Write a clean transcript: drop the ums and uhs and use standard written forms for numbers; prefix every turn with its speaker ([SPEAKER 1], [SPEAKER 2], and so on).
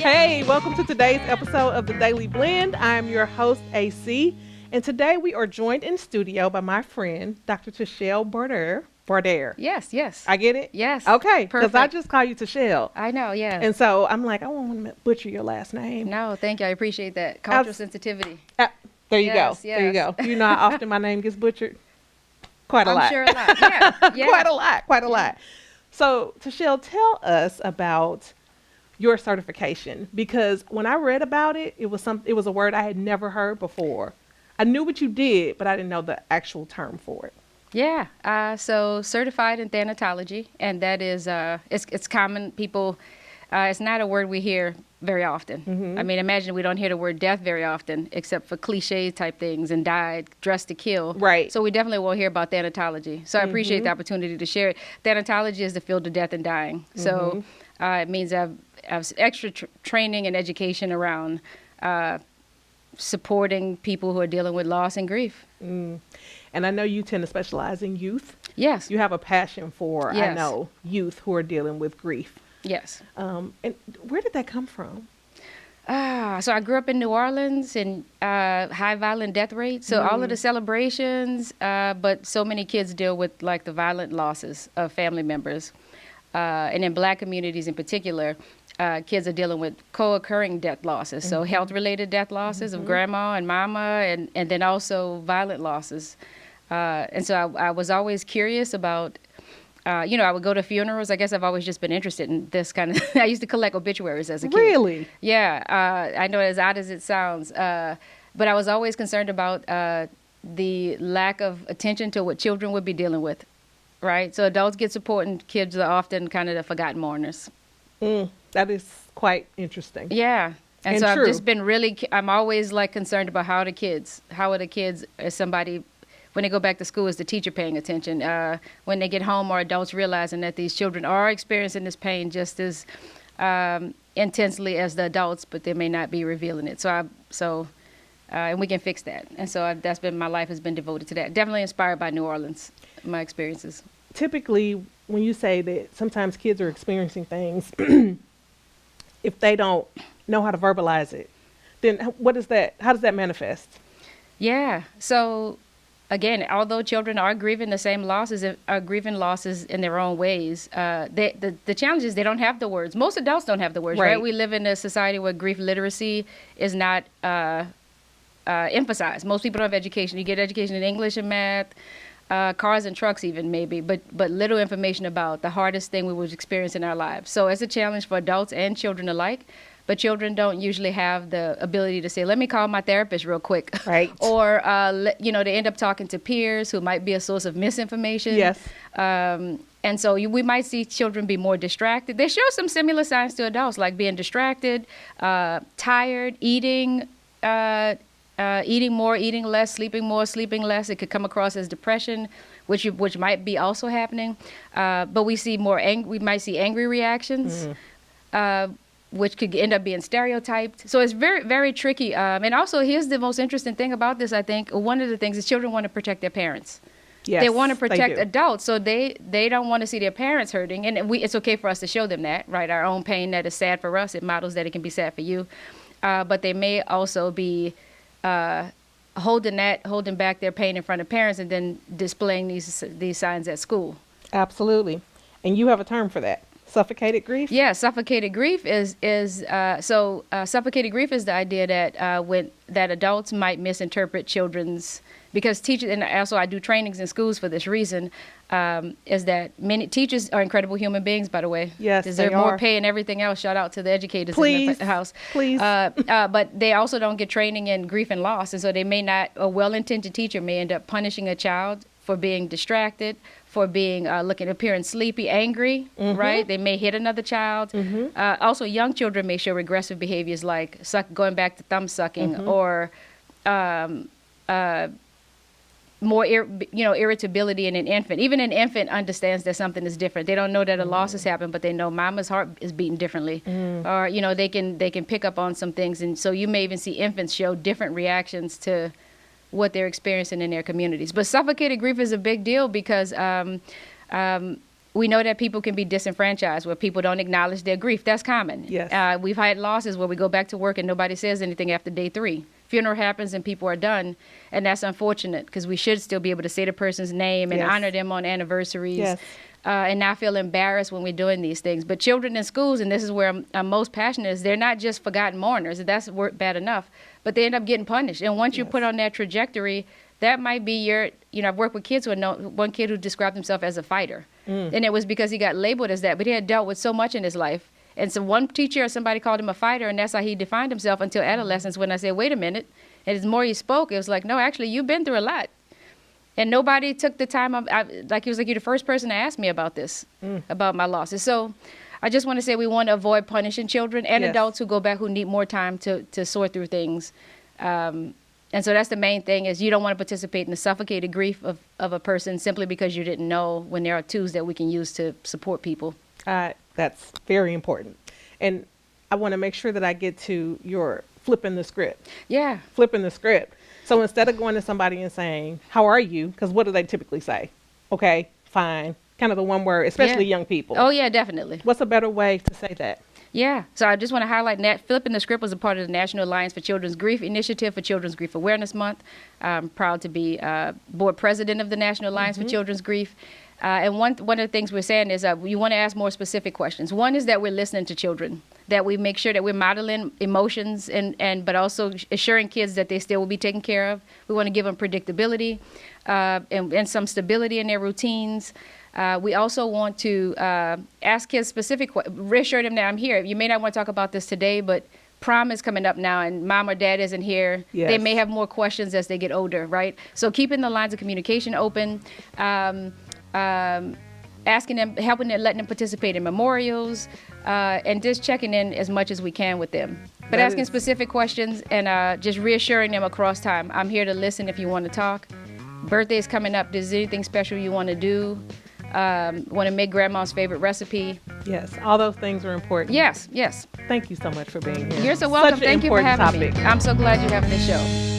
[SPEAKER 1] Hey, welcome to today's episode of the Daily Blend. I'm your host, AC, and today we are joined in studio by my friend, Dr. Tashelle Barder.
[SPEAKER 2] Yes.
[SPEAKER 1] I get it?
[SPEAKER 2] Yes.
[SPEAKER 1] Okay, because I
[SPEAKER 2] Perfect.
[SPEAKER 1] just call you Tashelle.
[SPEAKER 2] I know, yes.
[SPEAKER 1] And so I'm like, I don't want to butcher your last name.
[SPEAKER 2] No, thank you. I appreciate that. Cultural
[SPEAKER 1] Abs-
[SPEAKER 2] sensitivity.
[SPEAKER 1] There you
[SPEAKER 2] Yes,
[SPEAKER 1] go. There you
[SPEAKER 2] yes.
[SPEAKER 1] go. You know how often my name gets butchered? Quite a
[SPEAKER 2] I'm
[SPEAKER 1] lot.
[SPEAKER 2] sure a lot. Yeah. Yeah.
[SPEAKER 1] Quite a lot. So, Tashelle, tell us about your certification, because when I read about it, it was a word I had never heard before. I knew what you did, but I didn't know the actual term for it.
[SPEAKER 2] Yeah. So certified in thanatology, and that is it's common. People, it's not a word we hear very often.
[SPEAKER 1] Mm-hmm.
[SPEAKER 2] I mean, imagine we don't hear the word death very often, except for cliche type things and died, dressed to kill.
[SPEAKER 1] Right.
[SPEAKER 2] So we definitely won't hear about thanatology. So I appreciate
[SPEAKER 1] Mm-hmm.
[SPEAKER 2] the opportunity to share it. Thanatology is the field of death and dying. So it means I've extra training and education around supporting people who are dealing with loss and grief.
[SPEAKER 1] And I know you tend to specialize in youth.
[SPEAKER 2] Yes.
[SPEAKER 1] You have a passion for, I
[SPEAKER 2] Yes.
[SPEAKER 1] know, youth who are dealing with grief.
[SPEAKER 2] Yes.
[SPEAKER 1] And where did that come from?
[SPEAKER 2] So I grew up in New Orleans and high violent death rate. So all of the celebrations, but so many kids deal with like the violent losses of family members. And in Black communities in particular, kids are dealing with co-occurring death losses. So health-related death losses of grandma and mama, and then also violent losses. And so I was always curious about, I would go to funerals. I guess I've always just been interested in this kind of, I used to collect obituaries as a kid.
[SPEAKER 1] Really?
[SPEAKER 2] Yeah. I know as odd as it sounds, but I was always concerned about the lack of attention to what children would be dealing with. Right. So adults get support and kids are often kind of the forgotten mourners.
[SPEAKER 1] That is quite interesting.
[SPEAKER 2] Yeah. And
[SPEAKER 1] And
[SPEAKER 2] so
[SPEAKER 1] true.
[SPEAKER 2] I've just been I'm always like concerned about how are the kids, is somebody, when they go back to school, is the teacher paying attention? When they get home, are adults realizing that these children are experiencing this pain just as intensely as the adults, but they may not be revealing it. And we can fix that. And so that's been, my life has been devoted to that. Definitely inspired by New Orleans, my experiences.
[SPEAKER 1] Typically, when you say that sometimes kids are experiencing things, if they don't know how to verbalize it, then what is that? How does that manifest?
[SPEAKER 2] Yeah. So again, although children are grieving the same losses, are grieving losses in their own ways, the challenge is they don't have the words. Most adults don't have the words, right? We live in a society where grief literacy is not emphasized. Most people don't have education. You get education in English and math, cars and trucks even maybe, but little information about the hardest thing we would experience in our lives. So it's a challenge for adults and children alike. But children don't usually have the ability to say, let me call my therapist real quick.
[SPEAKER 1] Right.
[SPEAKER 2] Or, they end up talking to peers who might be a source of misinformation.
[SPEAKER 1] Yes.
[SPEAKER 2] And so we might see children be more distracted. They show some similar signs to adults, like being distracted, tired, eating more, eating less, sleeping more, sleeping less. It could come across as depression, which might be also happening. But we see we might see angry reactions. Which could end up being stereotyped. So it's very, very tricky. And also, here's the most interesting thing about this, I think. One of the things is children want to protect their parents.
[SPEAKER 1] Yes,
[SPEAKER 2] they want to protect
[SPEAKER 1] do.
[SPEAKER 2] adults, so they don't want to see their parents hurting. And it's okay for us to show them that, right? Our own pain that is sad for us, it models that it can be sad for you. But they may also be holding back their pain in front of parents and then displaying these signs at school.
[SPEAKER 1] Absolutely. And you have a term for that. Suffocated grief?
[SPEAKER 2] Yeah, suffocated grief is suffocated grief is the idea that adults might misinterpret children's, because teachers, and also I do trainings in schools for this reason, is that many teachers are incredible human beings, by the way.
[SPEAKER 1] Yes,
[SPEAKER 2] deserve
[SPEAKER 1] they
[SPEAKER 2] more
[SPEAKER 1] are.
[SPEAKER 2] pay and everything else. Shout out to the educators
[SPEAKER 1] Please,
[SPEAKER 2] in the house.
[SPEAKER 1] please.
[SPEAKER 2] But they also don't get training in grief and loss, and so a well-intentioned teacher may end up punishing a child for being distracted, for being appearing sleepy, angry, right? They may hit another child. Also, young children may show regressive behaviors like going back to thumb sucking or more irritability in an infant. Even an infant understands that something is different. They don't know that a loss has happened, but they know mama's heart is beating differently. Or they can pick up on some things, and so you may even see infants show different reactions to what they're experiencing in their communities. But suffocated grief is a big deal because We know that people can be disenfranchised, where people don't acknowledge their grief. That's common.
[SPEAKER 1] Yes.
[SPEAKER 2] We've had losses where we go back to work and nobody says anything after day 3. Funeral happens and people are done, and that's unfortunate because we should still be able to say the person's name and
[SPEAKER 1] Yes.
[SPEAKER 2] honor them on anniversaries.
[SPEAKER 1] Yes.
[SPEAKER 2] And not feel embarrassed when we're doing these things. But children in schools, and this is where I'm most passionate, is they're not just forgotten mourners. That's bad enough, but they end up getting punished. And once you
[SPEAKER 1] Yes.
[SPEAKER 2] put on that trajectory, that might be your, I've worked with kids who know one kid who described himself as a fighter. And it was because he got labeled as that, but he had dealt with so much in his life. And so one teacher or somebody called him a fighter, and that's how he defined himself until adolescence, when I said, wait a minute. And the more he spoke, it was like, no, actually, you've been through a lot. And nobody took the time. Like, it was like, you're the first person to ask me about this, about my losses. So I just want to say we want to avoid punishing children and
[SPEAKER 1] Yes.
[SPEAKER 2] adults who go back who need more time to sort through things. And so that's the main thing, is you don't want to participate in the suffocated grief of a person simply because you didn't know, when there are tools that we can use to support people.
[SPEAKER 1] That's very important. And I want to make sure that I get to your flipping the script.
[SPEAKER 2] Yeah.
[SPEAKER 1] Flipping the script. So instead of going to somebody and saying, how are you? Because what do they typically say? Okay, fine. Kind of the one word, especially
[SPEAKER 2] Yeah.
[SPEAKER 1] young people.
[SPEAKER 2] Oh, yeah, definitely.
[SPEAKER 1] What's a better way to say that?
[SPEAKER 2] Yeah. So I just want to highlight that Flipping the Script was a part of the National Alliance for Children's Grief Initiative for Children's Grief Awareness Month. I'm proud to be board president of the National Alliance for Children's Grief. And one of the things we're saying is you want to ask more specific questions. One is that we're listening to children, that we make sure that we're modeling emotions but also assuring kids that they still will be taken care of. We want to give them predictability and some stability in their routines. We also want to ask kids reassure them that I'm here. You may not want to talk about this today, but prom is coming up now and mom or dad isn't here.
[SPEAKER 1] Yes.
[SPEAKER 2] They may have more questions as they get older, right? So keeping the lines of communication open, asking them, helping them, letting them participate in memorials, and just checking in as much as we can with them. But
[SPEAKER 1] That
[SPEAKER 2] asking
[SPEAKER 1] is-
[SPEAKER 2] specific questions and just reassuring them across time. I'm here to listen if you want to talk. Birthday's coming up. Is there anything special you want to do? Want to make grandma's favorite recipe?
[SPEAKER 1] Yes, all those things are important.
[SPEAKER 2] Yes, yes.
[SPEAKER 1] Thank you so much for being here.
[SPEAKER 2] You're so welcome.
[SPEAKER 1] Such an
[SPEAKER 2] Thank you for
[SPEAKER 1] important
[SPEAKER 2] having
[SPEAKER 1] topic.
[SPEAKER 2] me. I'm so glad you're having this show.